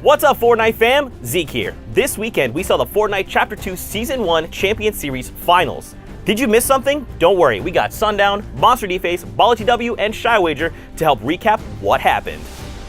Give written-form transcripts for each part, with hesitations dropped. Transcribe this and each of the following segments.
What's up, Fortnite fam? Zeke here. This weekend, we saw the Fortnite Chapter 2 Season 1 Champion Series Finals. Did you miss something? Don't worry, we got Sundown, Monster D-Face, BallTW, and Shy Wager to help recap what happened.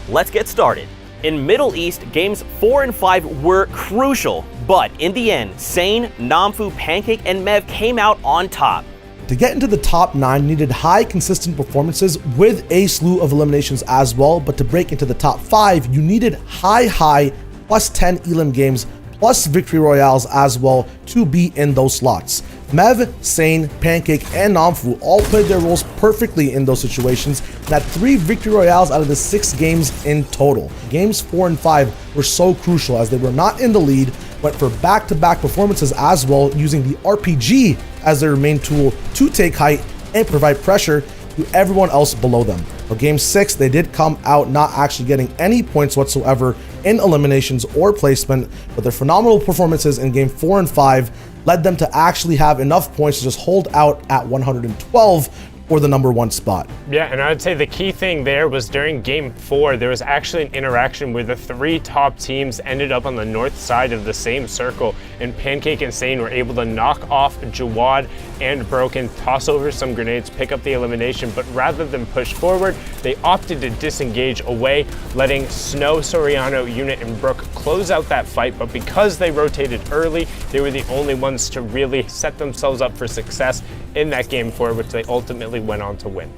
Let's get started. In Middle East, games 4 and 5 were crucial, but in the end, Sane, Namfu, Pancake, and Mev came out on top. To get into the top 9, you needed high consistent performances with a slew of eliminations as well, but to break into the top 5, you needed high plus 10 elim games plus victory royales as well to be in those slots. Mev, Sane, Pancake, and Namfu all played their roles perfectly in those situations and had 3 victory royales out of the 6 games in total. Games 4 and 5 were so crucial as they were not in the lead, went for back-to-back performances as well, using the RPG as their main tool to take height and provide pressure to everyone else below them. For Game 6, they did come out not actually getting any points whatsoever in eliminations or placement, but their phenomenal performances in Game 4 and 5 led them to actually have enough points to just hold out at 112 for the #1 spot. Yeah, and I would say the key thing there was during Game 4, there was actually an interaction where the 3 top teams ended up on the north side of the same circle, and Pancake and Sane were able to knock off Jawad and Broken, toss over some grenades, pick up the elimination, but rather than push forward, they opted to disengage away, letting Snow, Soriano, Unit, and Brook close out that fight, but because they rotated early, they were the only ones to really set themselves up for success in that Game 4, which they ultimately went on to win.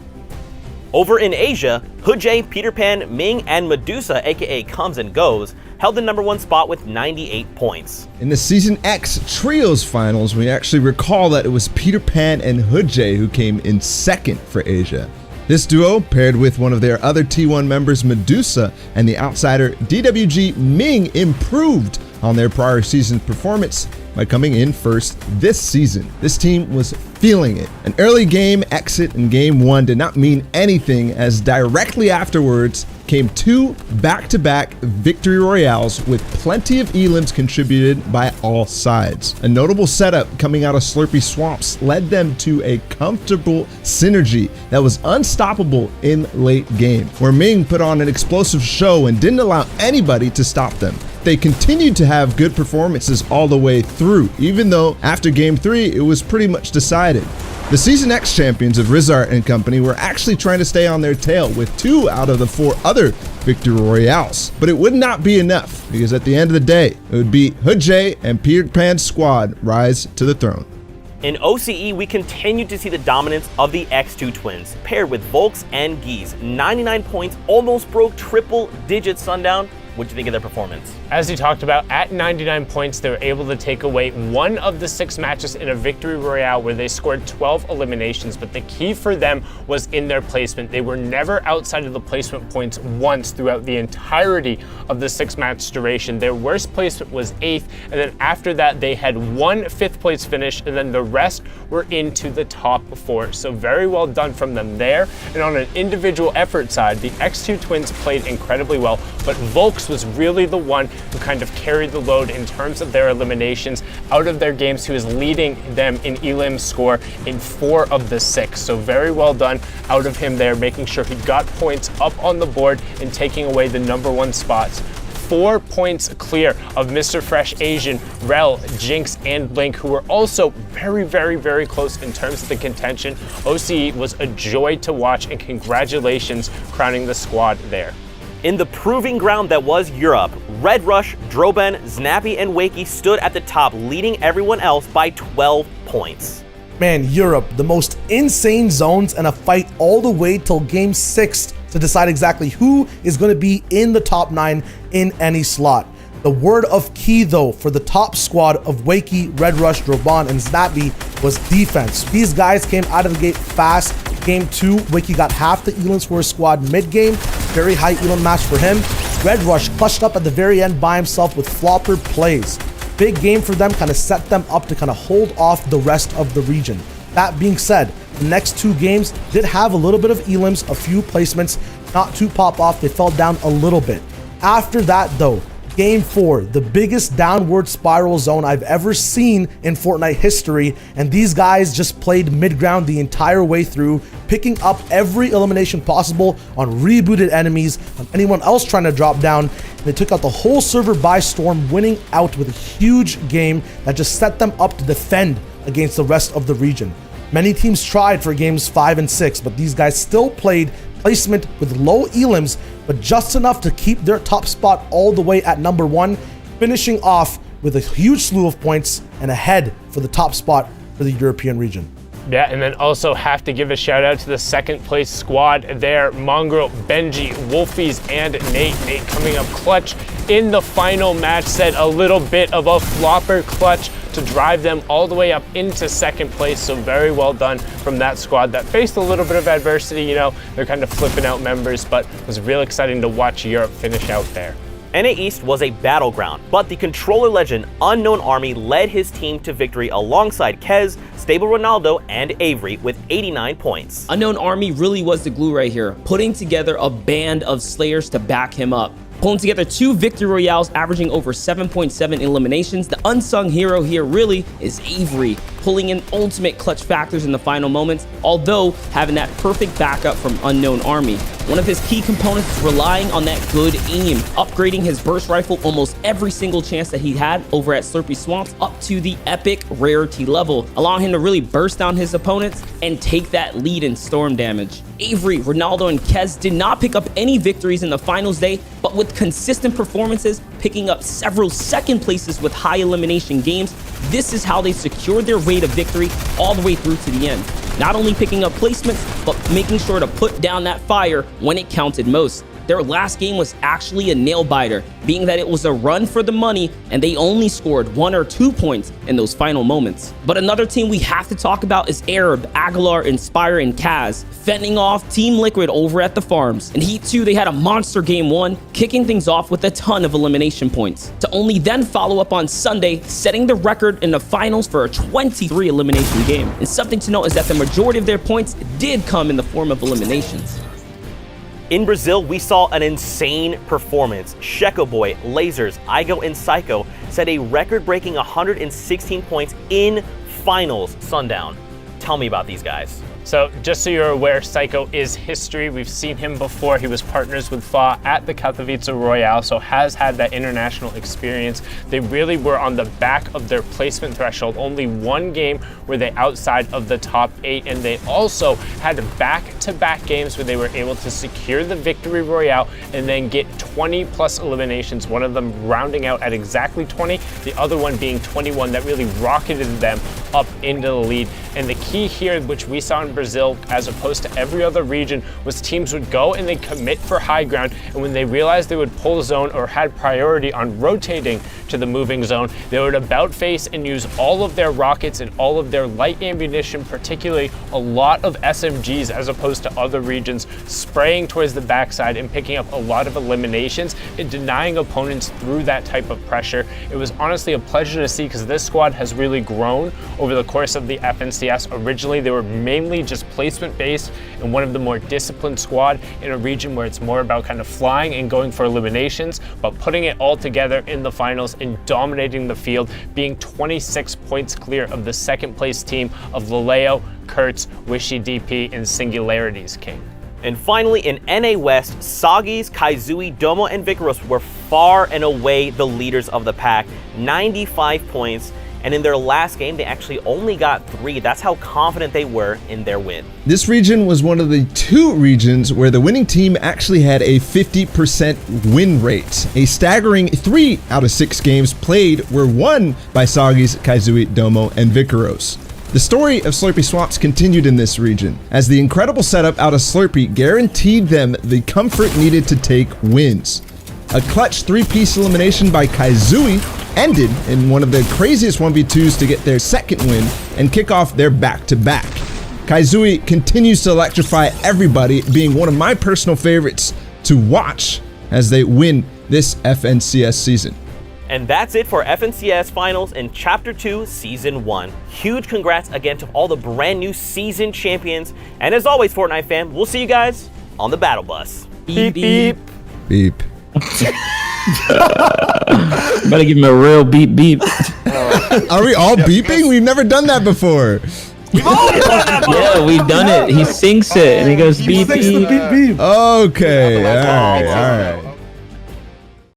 Over in Asia, Hoodjay, Peter Pan, Ming, and Medusa, aka Comes and Goes, held the #1 spot with 98 points. In the Season X Trios Finals, we actually recall that it was Peter Pan and Hoodjay who came in second for Asia. This duo, paired with one of their other T1 members, Medusa, and the outsider DWG Ming, improved on their prior season's performance by coming in first this season. This team was feeling it. An early game exit in Game 1 did not mean anything, as directly afterwards came 2 back-to-back victory royales with plenty of elims contributed by all sides. A notable setup coming out of Slurpy Swamps led them to a comfortable synergy that was unstoppable in late game, where Ming put on an explosive show and didn't allow anybody to stop them. They continued to have good performances all the way through, even though after Game 3 it was pretty much decided. The Season X champions of Rizart and company were actually trying to stay on their tail with 2 out of the 4 other victory royales, but it would not be enough, because at the end of the day, it would be Hoodjay and Peter Pan's squad rise to the throne. In OCE, we continued to see the dominance of the X2 twins, paired with Volks and Geese. 99 points, almost broke triple-digit Sundown. What do you think of their performance? As you talked about, at 99 points, they were able to take away 1 of the 6 matches in a victory royale where they scored 12 eliminations, but the key for them was in their placement. They were never outside of the placement points once throughout the entirety of the 6-match duration. Their worst placement was 8th, and then after that, they had 1 5th place finish, and then the rest were into the top 4. So very well done from them there. And on an individual effort side, the X2 twins played incredibly well, but Volks was really the one who kind of carried the load in terms of their eliminations. Out of their games, he was leading them in elim score in 4 of the 6. So very well done out of him there, making sure he got points up on the board and taking away the #1 spots. 4 points clear of Mr. Fresh Asian, Rel, Jinx, and Blink, who were also very close in terms of the contention. OCE was a joy to watch, and congratulations crowning the squad there. In the proving ground that was Europe, Red Rush, Droben, Snappy, and Wakey stood at the top, leading everyone else by 12 points. Man, Europe, the most insane zones, and a fight all the way till Game 6 to decide exactly who is going to be in the top 9 in any slot. The word of key, though, for the top squad of Wakey, Red Rush, Droban, and Snappy was defense. These guys came out of the gate fast. Game 2, Wakey got half the elims for his squad mid-game. Very high elim match for him. Red Rush clutched up at the very end by himself with flopper plays. Big game for them, kind of set them up to kind of hold off the rest of the region. That being said, the next 2 games did have a little bit of elims, a few placements, not to pop off. They fell down a little bit. After that, though, Game 4, the biggest downward spiral zone I've ever seen in Fortnite history, and these guys just played mid-ground the entire way through, picking up every elimination possible on rebooted enemies, on anyone else trying to drop down, and they took out the whole server by storm, winning out with a huge game that just set them up to defend against the rest of the region. Many teams tried for games 5 and 6, but these guys still played placement with low elims, but just enough to keep their top spot all the way at number 1, finishing off with a huge slew of points and ahead for the top spot for the European region. Yeah, and then also have to give a shout out to the second place squad there. Mongrel, Benji, Wolfies, and Nate. Nate coming up clutch in the final match, said a little bit of a flopper clutch to drive them all the way up into second place. So very well done from that squad that faced a little bit of adversity. You know, they're kind of flipping out members, but it was real exciting to watch Europe finish out there. NA East was a battleground, but the controller legend Unknown Army led his team to victory alongside Kez, Stable Ronaldo, and Avery with 89 points. Unknown Army really was the glue right here, putting together a band of Slayers to back him up. Pulling together 2 victory royales, averaging over 7.7 eliminations. The unsung hero here really is Avery, pulling in ultimate clutch factors in the final moments, although having that perfect backup from Unknown Army. One of his key components is relying on that good aim, upgrading his burst rifle almost every single chance that he had over at Slurpy Swamps up to the epic rarity level, allowing him to really burst down his opponents and take that lead in storm damage. Avery, Ronaldo, and Kez did not pick up any victories in the finals day, but with consistent performances, picking up several second places with high elimination games, this is how they secured their way to victory all the way through to the end. Not only picking up placements, but making sure to put down that fire when it counted most. Their last game was actually a nail-biter, being that it was a run for the money and they only scored 1 or 2 points in those final moments. But another team we have to talk about is Arab, Aguilar, Inspire, and Kaz, fending off Team Liquid over at the farms. In Heat 2, they had a monster game 1, kicking things off with a ton of elimination points, to only then follow up on Sunday, setting the record in the finals for a 23 elimination game. And something to note is that the majority of their points did come in the form of eliminations. In Brazil, we saw an insane performance. Sheko Boy, Lasers, Igo, and Psycho set a record-breaking 116 points in finals. Sundown, tell me about these guys. So just so you're aware, Psycho is history. We've seen him before. He was partners with Fa at the Katowice Royale, so has had that international experience. They really were on the back of their placement threshold. Only one game were they outside of the top 8, and they also had back-to-back games where they were able to secure the victory royale and then get 20 plus eliminations, one of them rounding out at exactly 20, the other one being 21. That really rocketed them up into the lead. And the key here, which we saw in Brazil as opposed to every other region, was teams would go and they commit for high ground, and when they realized they would pull the zone or had priority on rotating to the moving zone, they would about face and use all of their rockets and all of their light ammunition, particularly a lot of SMGs as opposed to other regions, spraying towards the backside and picking up a lot of eliminations and denying opponents through that type of pressure. It was honestly a pleasure to see, because this squad has really grown over the course of the FNCS. Originally, they were mainly just placement based and one of the more disciplined squad in a region where it's more about kind of flying and going for eliminations, but putting it all together in the finals and dominating the field, being 26 points clear of the second place team of Laleo, Kurtz, Wishy DP, and Singularities King. And finally, in NA West, Sagis, Kaizui, Domo, and Vicaros were far and away the leaders of the pack, 95 points. And in their last game, they actually only got 3. That's how confident they were in their win. This region was one of the 2 regions where the winning team actually had a 50% win rate. A staggering 3 out of 6 games played were won by Sagis, Kaizui, Domo, and Vicaros. The story of Slurpy Swamps continued in this region, as the incredible setup out of Slurpy guaranteed them the comfort needed to take wins. A clutch 3-piece elimination by Kaizui ended in one of the craziest 1v2s to get their second win and kick off their back-to-back. Kaizui continues to electrify everybody, being one of my personal favorites to watch as they win this FNCS season. And that's it for FNCS Finals in Chapter 2, Season 1. Huge congrats again to all the brand new season champions. And as always, Fortnite fam, we'll see you guys on the Battle Bus. Beep, beep. Beep. Better give him a real beep beep. Are we all beeping? We've never done that before. We've always done that. Yeah, we've done it. He syncs it and he goes beep Thanks to beep. beep beep. Okay. All right.